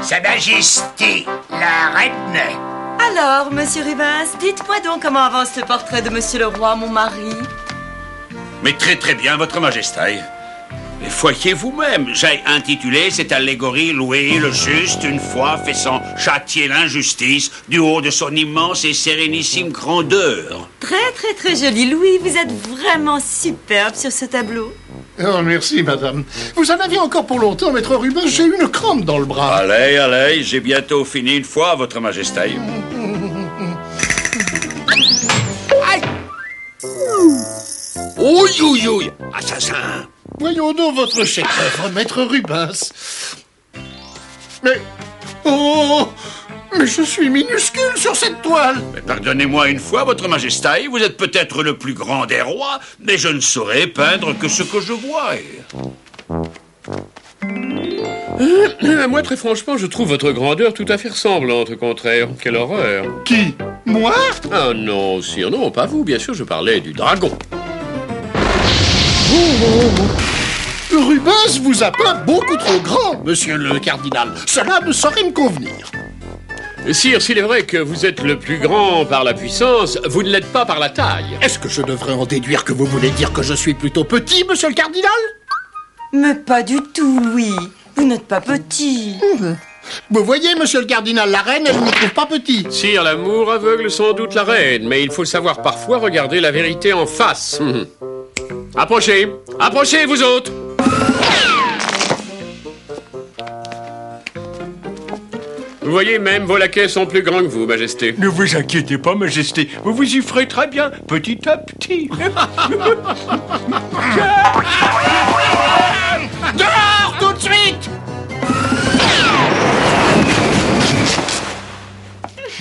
Sa Majesté, la reine. Alors, monsieur Rubens, dites-moi donc comment avance le portrait de monsieur le roi, mon mari. Mais très très bien, votre majesté. Et voyez vous-même, j'ai intitulé cette allégorie Louis le Juste, une fois faisant châtier l'injustice du haut de son immense et sérénissime grandeur. Très très très joli, Louis, vous êtes vraiment superbe sur ce tableau. Oh, merci, madame. Vous en aviez encore pour longtemps, maître Rubens. J'ai une crampe dans le bras. Allez, allez, j'ai bientôt fini une fois, votre majesté. Aïe! Ouïe, ouïe, ouïe! Assassin! Voyons donc votre chef-d'œuvre, maître Rubens. Mais... Oh! Mais je suis minuscule sur cette toile. Mais pardonnez-moi une fois, votre majesté, vous êtes peut-être le plus grand des rois, mais je ne saurais peindre que ce que je vois. Moi, très franchement, je trouve votre grandeur tout à fait ressemblante, au contraire. Quelle horreur. Qui? Moi? Ah non, sire, non, pas vous, bien sûr, je parlais du dragon. Rubens vous a peint beaucoup trop grand, monsieur le cardinal. Cela ne saurait me convenir. Sire, s'il est vrai que vous êtes le plus grand par la puissance, vous ne l'êtes pas par la taille. Est-ce que je devrais en déduire que vous voulez dire que je suis plutôt petit, monsieur le cardinal? Mais pas du tout, Louis. Vous n'êtes pas petit. Vous voyez, monsieur le cardinal, la reine, elle ne me trouve pas petit. Sire, l'amour aveugle sans doute la reine, mais il faut savoir parfois regarder la vérité en face. Approchez, approchez, vous autres. Vous voyez, même vos laquais sont plus grands que vous, Majesté. Ne vous inquiétez pas, Majesté. Vous vous y ferez très bien, petit à petit. Dehors, tout de suite!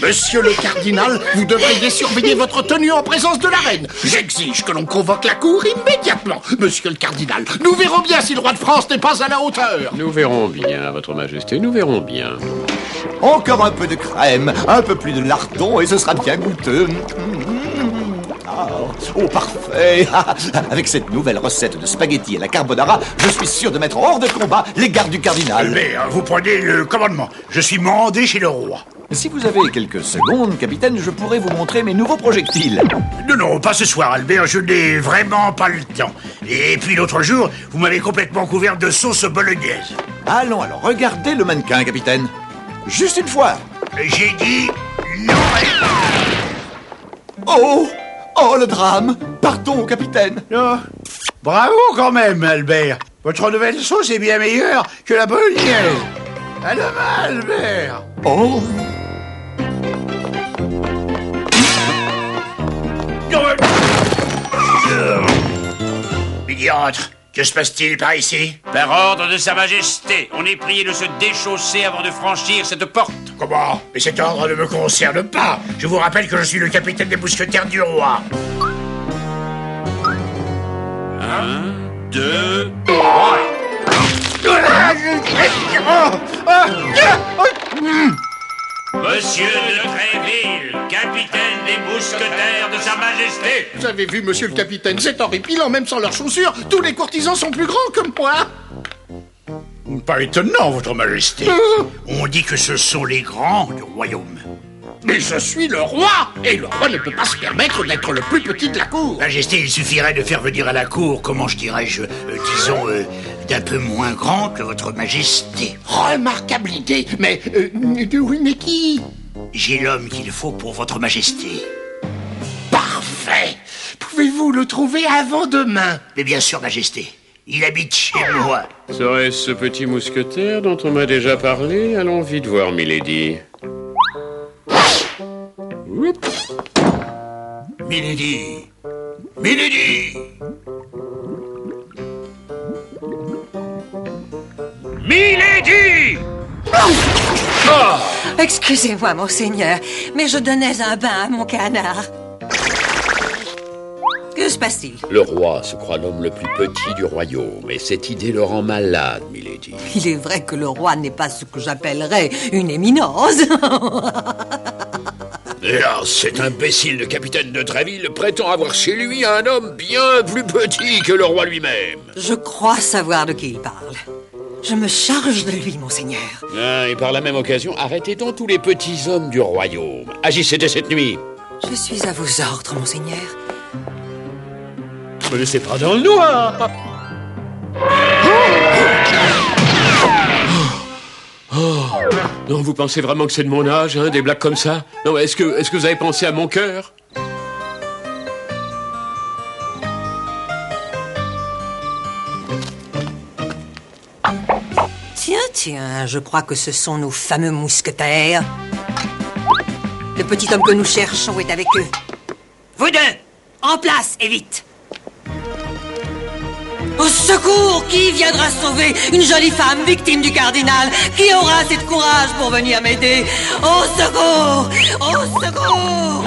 Monsieur le cardinal, vous devriez surveiller votre tenue en présence de la reine. J'exige que l'on convoque la cour immédiatement. Monsieur le cardinal, nous verrons bien si le roi de France n'est pas à la hauteur. Nous verrons bien, votre Majesté, nous verrons bien. Encore un peu de crème, un peu plus de lardon et ce sera bien goûteux. Oh, parfait. Avec cette nouvelle recette de spaghettis à la carbonara, je suis sûr de mettre hors de combat les gardes du cardinal. Albert, vous prenez le commandement. Je suis mandé chez le roi. Si vous avez quelques secondes, capitaine, je pourrais vous montrer mes nouveaux projectiles. Non, pas ce soir, Albert. Je n'ai vraiment pas le temps. Et puis l'autre jour, vous m'avez complètement couvert de sauce bolognaise. Allons, alors, regardez le mannequin, capitaine. Juste une fois. J'ai dit non. Oh, le drame. Pardon, capitaine. Oh, bravo quand même, Albert. Votre nouvelle sauce est bien meilleure que la bolognaise. À demain, Albert. Oh. Diantre, que se passe-t-il par ici? Par ordre de Sa Majesté, on est prié de se déchausser avant de franchir cette porte. Comment? Mais cet ordre ne me concerne pas. Je vous rappelle que je suis le capitaine des mousquetaires du roi. 1, 2, 3. Monsieur de Tréville, capitaine des mousquetaires de Sa Majesté. Vous avez vu, monsieur le capitaine, c'est horripilant, même sans leurs chaussures. Tous les courtisans sont plus grands que moi. Pas étonnant, votre majesté. On dit que ce sont les grands du royaume. Mais je suis le roi, et le roi ne peut pas se permettre d'être le plus petit de la cour. Majesté, il suffirait de faire venir à la cour, comment je dirais-je, disons, d'un peu moins grand que votre majesté. Remarquable idée, mais qui? J'ai l'homme qu'il faut pour votre majesté. Parfait. Pouvez-vous le trouver avant demain? Mais bien sûr, majesté. Il habite chez moi. Serait-ce ce petit mousquetaire dont on m'a déjà parlé? Allons vite voir, Milady. Oups. Milady. Milady. Milady. Excusez-moi, monseigneur, mais je donnais un bain à mon canard. Que se passe-t-il? Le roi se croit l'homme le plus petit du royaume, et cette idée le rend malade, Milady. Il est vrai que le roi n'est pas ce que j'appellerais une éminence. Et là, cet imbécile de capitaine de Tréville prétend avoir chez lui un homme bien plus petit que le roi lui-même. Je crois savoir de qui il parle. Je me charge de lui, monseigneur. Ah, et par la même occasion, arrêtez donc tous les petits hommes du royaume. Agissez dès cette nuit. Je suis à vos ordres, monseigneur. Me laissez pas dans le noir. Non, vous pensez vraiment que c'est de mon âge, hein, des blagues comme ça? Non, est-ce que vous avez pensé à mon cœur? Tiens, je crois que ce sont nos fameux mousquetaires. Le petit homme que nous cherchons est avec eux. Vous deux, en place et vite. Au secours! Qui viendra sauver une jolie femme victime du cardinal? Qui aura assez de courage pour venir m'aider? Au secours! Au secours!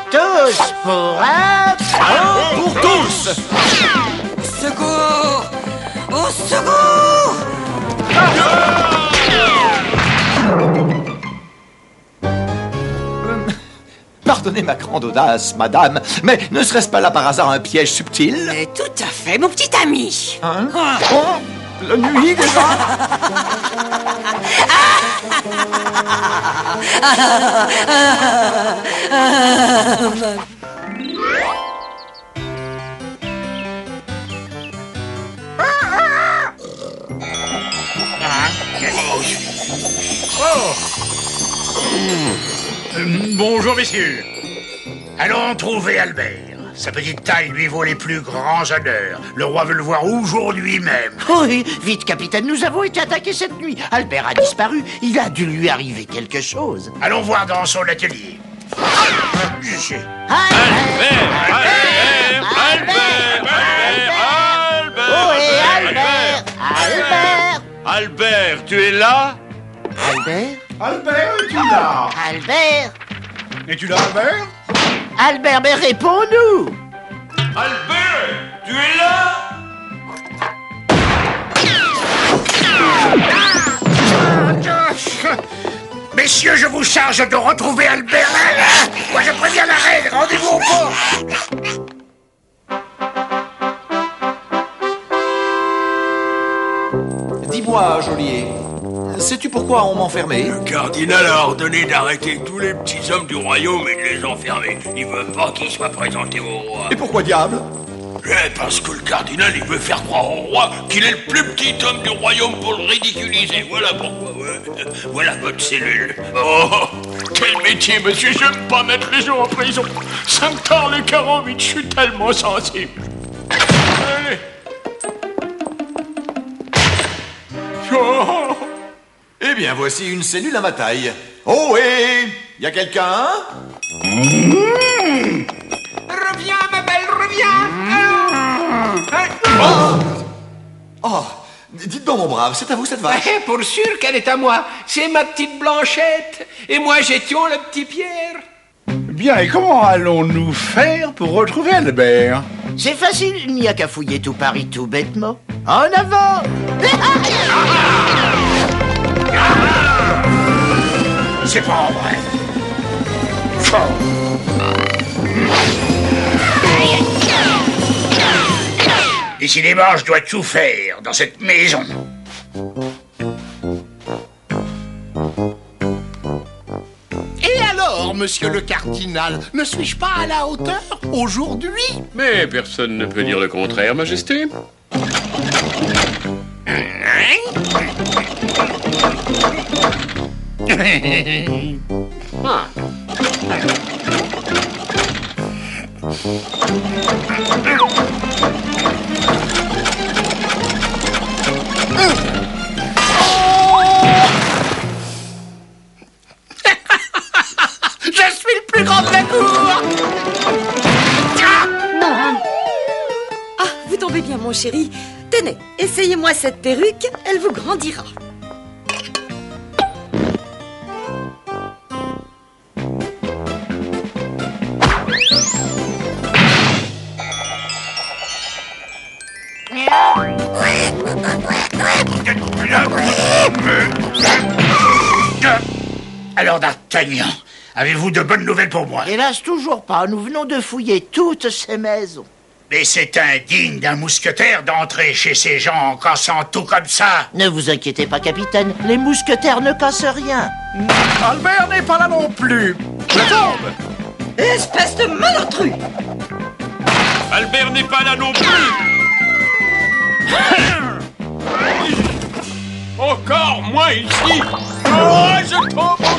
Tous pour un... Pour tous! Au secours! Au secours! Pardonnez ma grande audace, madame, mais ne serait-ce pas là par hasard un piège subtil? Mais tout à fait, mon petit ami. Hein? Oh, la nuit déjà? Bonjour, messieurs. Allons trouver Albert. Sa petite taille lui vaut les plus grands honneurs. Le roi veut le voir aujourd'hui même. Oui, vite, capitaine, nous avons été attaqués cette nuit. Albert a disparu. Il a dû lui arriver quelque chose. Allons voir dans son atelier. Albert, tu es là? Albert? Albert, es-tu là? Albert? Es-tu là, Albert? Albert, mais réponds-nous! Albert, tu es là? Messieurs, je vous charge de retrouver Albert. Moi, je préviens la reine. Rendez-vous au port. Dis-moi, geôlier, sais-tu pourquoi on m'enfermait? Le cardinal a ordonné d'arrêter tous les petits hommes du royaume et de les enfermer. Il veut pas qu'ils soient présentés au roi. Et pourquoi diable? Parce que le cardinal, il veut faire croire au roi qu'il est le plus petit homme du royaume pour le ridiculiser. Voilà pourquoi, ouais. Voilà votre cellule. Oh, quel métier, monsieur. J'aime pas mettre les gens en prison. Ça me tord le cœur en vide, je suis tellement sensible. Allez. Oh. Eh bien, voici une cellule à ma taille. Oh, et y a quelqu'un? Reviens, ma belle, reviens! Oh, dites donc, mon brave, c'est à vous cette vache? Pour sûr qu'elle est à moi. C'est ma petite Blanchette. Et moi, j'étions le petit Pierre. Bien, et comment allons-nous faire pour retrouver Albert? C'est facile, il n'y a qu'à fouiller tout Paris tout bêtement. En avant! C'est pas vrai. Décidément, je dois tout faire dans cette maison. Et alors, monsieur le cardinal, ne suis-je pas à la hauteur aujourd'hui? Mais personne ne peut dire le contraire, Majesté. Ah. Je suis le plus grand de la cour! Ah, vous tombez bien, mon chéri. Tenez, essayez-moi cette perruque, elle vous grandira. Alors, D'Artagnan, avez-vous de bonnes nouvelles pour moi? Hélas, toujours pas. Nous venons de fouiller toutes ces maisons. Mais c'est indigne d'un mousquetaire d'entrer chez ces gens en cassant tout comme ça. Ne vous inquiétez pas, capitaine. Les mousquetaires ne cassent rien. Albert n'est pas là non plus. Je tombe. Espèce de malotru! Albert n'est pas là non plus. Encore moins ici. Oh, je tombe aussi.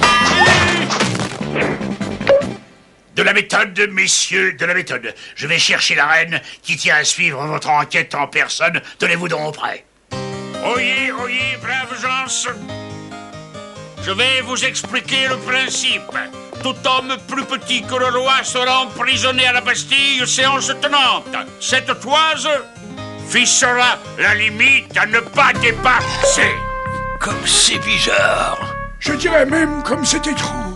De la méthode, messieurs, de la méthode. Je vais chercher la reine qui tient à suivre votre enquête en personne. Tenez-vous donc prêts. Oyez, braves gens. Je vais vous expliquer le principe. Tout homme plus petit que le roi sera emprisonné à la Bastille, séance tenante. Cette toise fixera la limite à ne pas dépasser. Comme c'est bizarre. Je dirais même comme c'est étrange.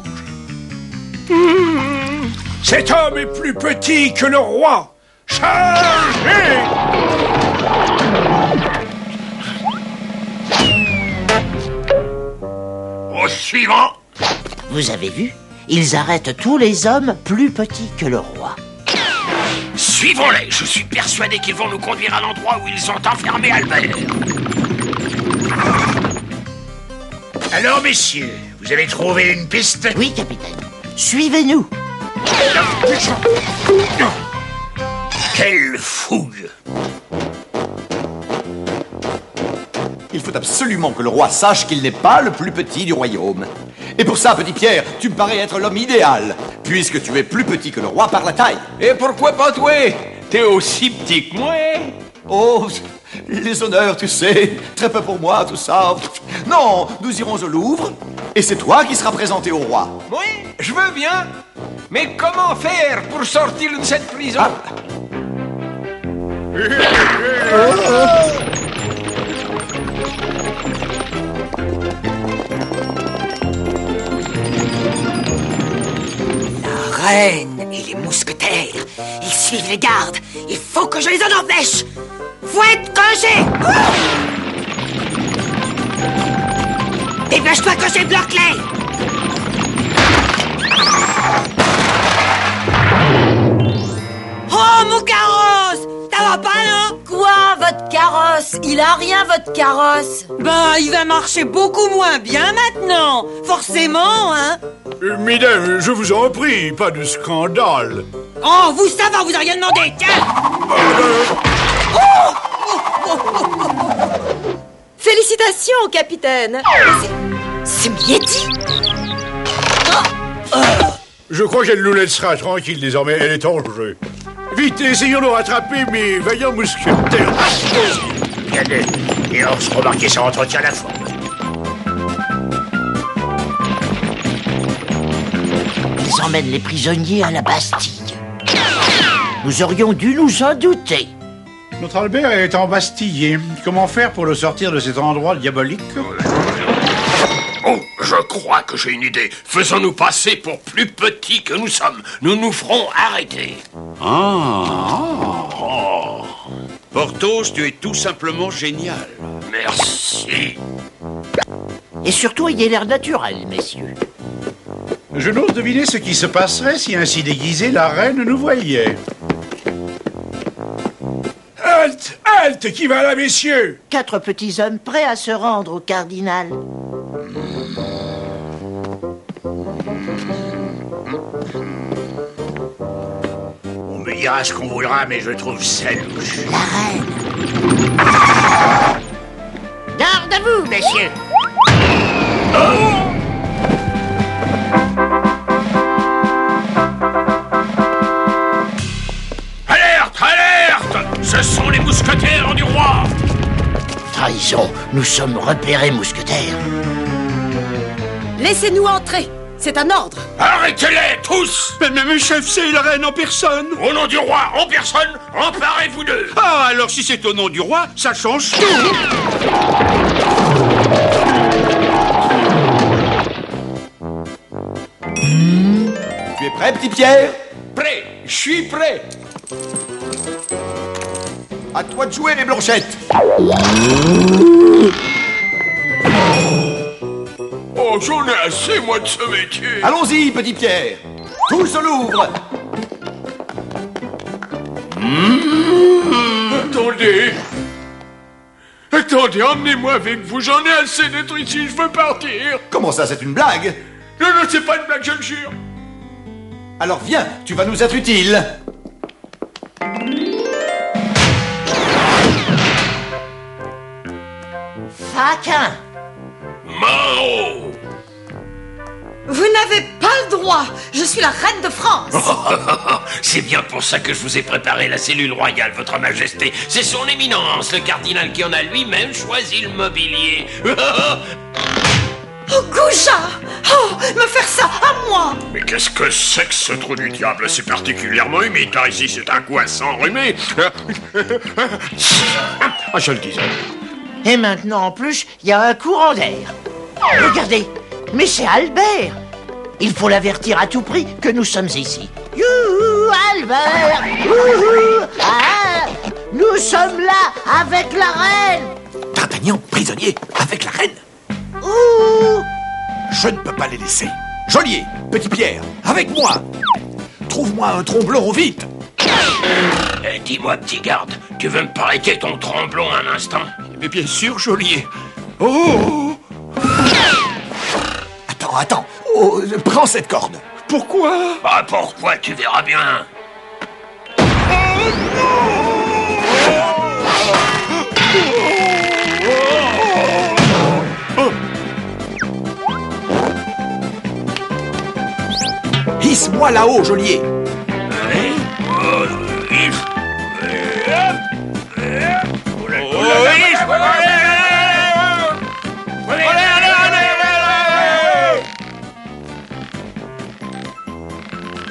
Cet homme est plus petit que le roi. Chargez! Au suivant. Vous avez vu? Ils arrêtent tous les hommes plus petits que le roi. Suivons-les. Je suis persuadé qu'ils vont nous conduire à l'endroit où ils ont enfermé Albert. Alors, messieurs, vous avez trouvé une piste? Oui, capitaine. Suivez-nous. Quelle fougue! Il faut absolument que le roi sache qu'il n'est pas le plus petit du royaume. Et pour ça, petit Pierre, tu me parais être l'homme idéal, puisque tu es plus petit que le roi par la taille. Et pourquoi pas toi? T'es aussi petit que moi. Oh, les honneurs, tu sais, très peu pour moi, tout ça. Non, nous irons au Louvre, et c'est toi qui seras présenté au roi. Oui, je veux bien. Mais comment faire pour sortir de cette prison? La reine et les mousquetaires, ils suivent les gardes. Il faut que je les en empêche. Fouette, cocher! Dépêche-toi, cocher, bloque-les! Oh, mon carrosse! Ça va pas, non? Quoi, votre carrosse? Il a rien, votre carrosse. Ben, il va marcher beaucoup moins bien maintenant. Forcément, hein? Mesdames, je vous en prie, pas de scandale. Oh, vous, ça va, vous a rien demandé, tiens! Félicitations, capitaine. C'est Miedi. Je crois qu'elle nous laissera tranquille désormais, elle est en jeu. Vite, essayons de rattraper mes vaillants mousquetaires. Regardez, et on se remarquait ça entretient la forme. Ils emmènent les prisonniers à la Bastille. Nous aurions dû nous en douter. Notre Albert est embastillé. Comment faire pour le sortir de cet endroit diabolique? Oh, je crois que j'ai une idée. Faisons-nous passer pour plus petits que nous sommes. Nous nous ferons arrêter. Porthos, tu es tout simplement génial. Merci. Et surtout, ayez l'air naturel, messieurs. Je n'ose deviner ce qui se passerait si ainsi déguisé la reine nous voyait. Halte! Halte! Qui va là, messieurs? 4 petits hommes prêts à se rendre au cardinal. On me dira ce qu'on voudra, mais je trouve ça louche. La reine. Garde à vous, messieurs. Alerte! Alerte! Ce sont les mousquetaires du roi! Trahison, nous sommes repérés, mousquetaires. Laissez-nous entrer. C'est un ordre. Arrêtez-les, tous! Mais chef, c'est la reine en personne. Au nom du roi, en personne, emparez-vous d'eux! Ah, alors si c'est au nom du roi, ça change tout. Tu es prêt, petit Pierre? Prêt! Je suis prêt! À toi de jouer, les blanchettes. Oh, j'en ai assez, moi, de ce métier. Allons-y, petit Pierre. Tous au Louvre. Attendez. Attendez, emmenez-moi avec vous. J'en ai assez d'être ici, je veux partir. Comment ça, c'est une blague? Non, non, c'est pas une blague, je le jure. Alors viens, tu vas nous être utile. Faquin. Mao. Vous n'avez pas le droit. Je suis la reine de France. C'est bien pour ça que je vous ai préparé la cellule royale, votre majesté. C'est son éminence, le cardinal, qui en a lui-même choisi le mobilier. Oh, Gouja! Oh, me faire ça à moi! Mais qu'est-ce que c'est que ce trou du diable? C'est particulièrement humide, car ici c'est un coin enrhumé. Ah, je le disais. Et maintenant, en plus, il y a un courant d'air. Regardez, mais c'est Albert. Il faut l'avertir à tout prix que nous sommes ici. Youhou, Albert! Youhou! Ah, nous sommes là avec la reine! D'Artagnan, prisonnier, avec la reine. Ouh! Je ne peux pas les laisser. Geôlier, petit Pierre, avec moi. Trouve-moi un tromblon, vite. Dis-moi, petit garde, tu veux me prêter ton tromblon un instant? Mais bien sûr, geôlier. Oh! Attends. Oh, prends cette corde. Pourquoi? Bah pourquoi, tu verras bien. Hisse-moi là-haut, geôlier.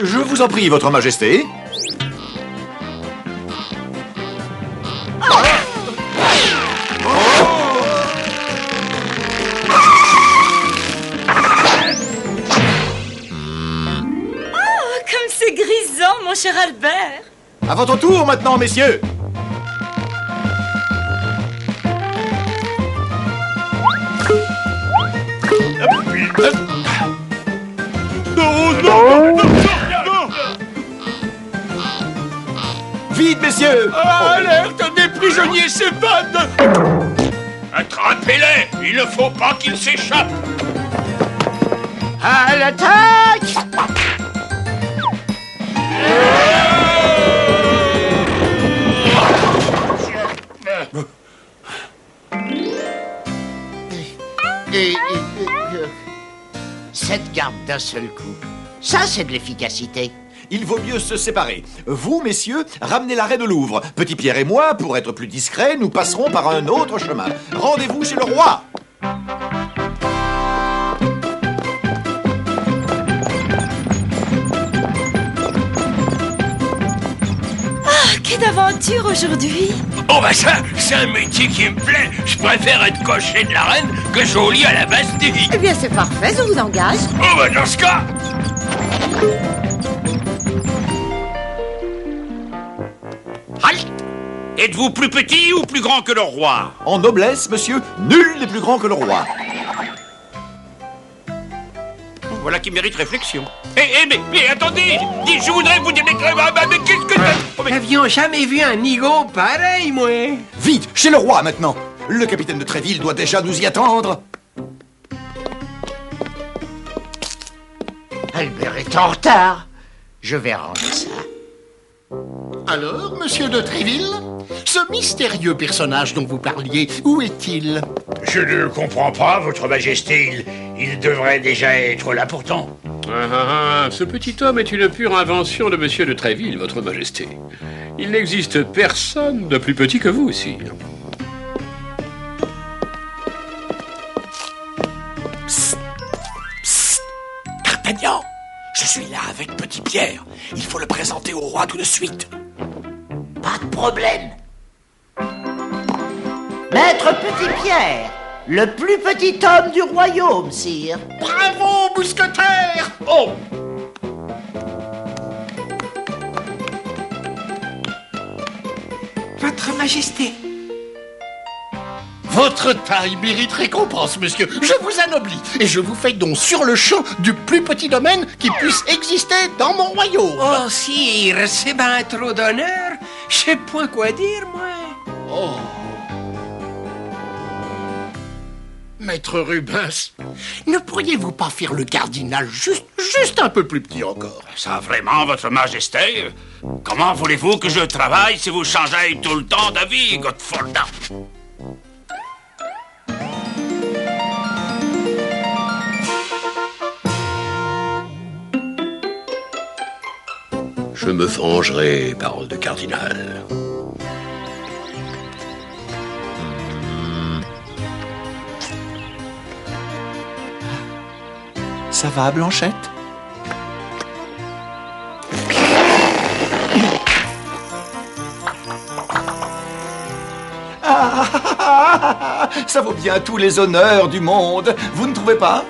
Je vous en prie, votre majesté. Comme c'est grisant, mon cher Albert. À votre tour maintenant, messieurs. Vite, messieurs. Alerte, des prisonniers s'évadent. Attrapez-les. Il ne faut pas qu'ils s'échappent. À l'attaque! Cette garde d'un seul coup. Ça, c'est de l'efficacité. Il vaut mieux se séparer. Vous, messieurs, ramenez la reine au Louvre. Petit Pierre et moi, pour être plus discrets, nous passerons par un autre chemin. Rendez-vous chez le roi. Quelle d'aventure aujourd'hui! Oh bah ça, c'est un métier qui me plaît. Je préfère être cocher de la reine que geôlier à la Bastille. Eh bien, c'est parfait, je vous engage. Oh bah dans ce cas... Halt! Êtes-vous plus petit ou plus grand que le roi? En noblesse, monsieur, nul n'est plus grand que le roi. Voilà qui mérite réflexion. Mais attendez! Je voudrais vous dire... Mais qu'est-ce que... Oh, mais... N'avions jamais vu un nigo pareil, moi. Vite, chez le roi maintenant. Le capitaine de Tréville doit déjà nous y attendre. Albert est en retard. Je vais rendre ça. Alors, monsieur de Tréville, ce mystérieux personnage dont vous parliez, où est-il? Je ne comprends pas, votre majesté. Il devrait déjà être là pourtant. Ce petit homme est une pure invention de monsieur de Tréville, votre majesté. Il n'existe personne de plus petit que vous, sire. Psst, psst. D'Artagnan, je suis là avec Petit Pierre. Il faut le présenter au roi tout de suite. Pas de problème. Maître Petit Pierre, le plus petit homme du royaume, sire. Bravo, mousquetaire! Oh! Votre majesté. Votre taille mérite récompense, monsieur. Je vous anoblis et je vous fais don sur le champ du plus petit domaine qui puisse exister dans mon royaume. Oh, sire, c'est ben trop d'honneur. Je sais point quoi dire, moi. Oh. Maître Rubens, ne pourriez-vous pas faire le cardinal juste un peu plus petit encore? Ça vraiment, votre majesté? Comment voulez-vous que je travaille si vous changez tout le temps d'avis, Godfolda? Je me vengerai, parole de cardinal. Ça va, Blanchette? Ça vaut bien tous les honneurs du monde, vous ne trouvez pas?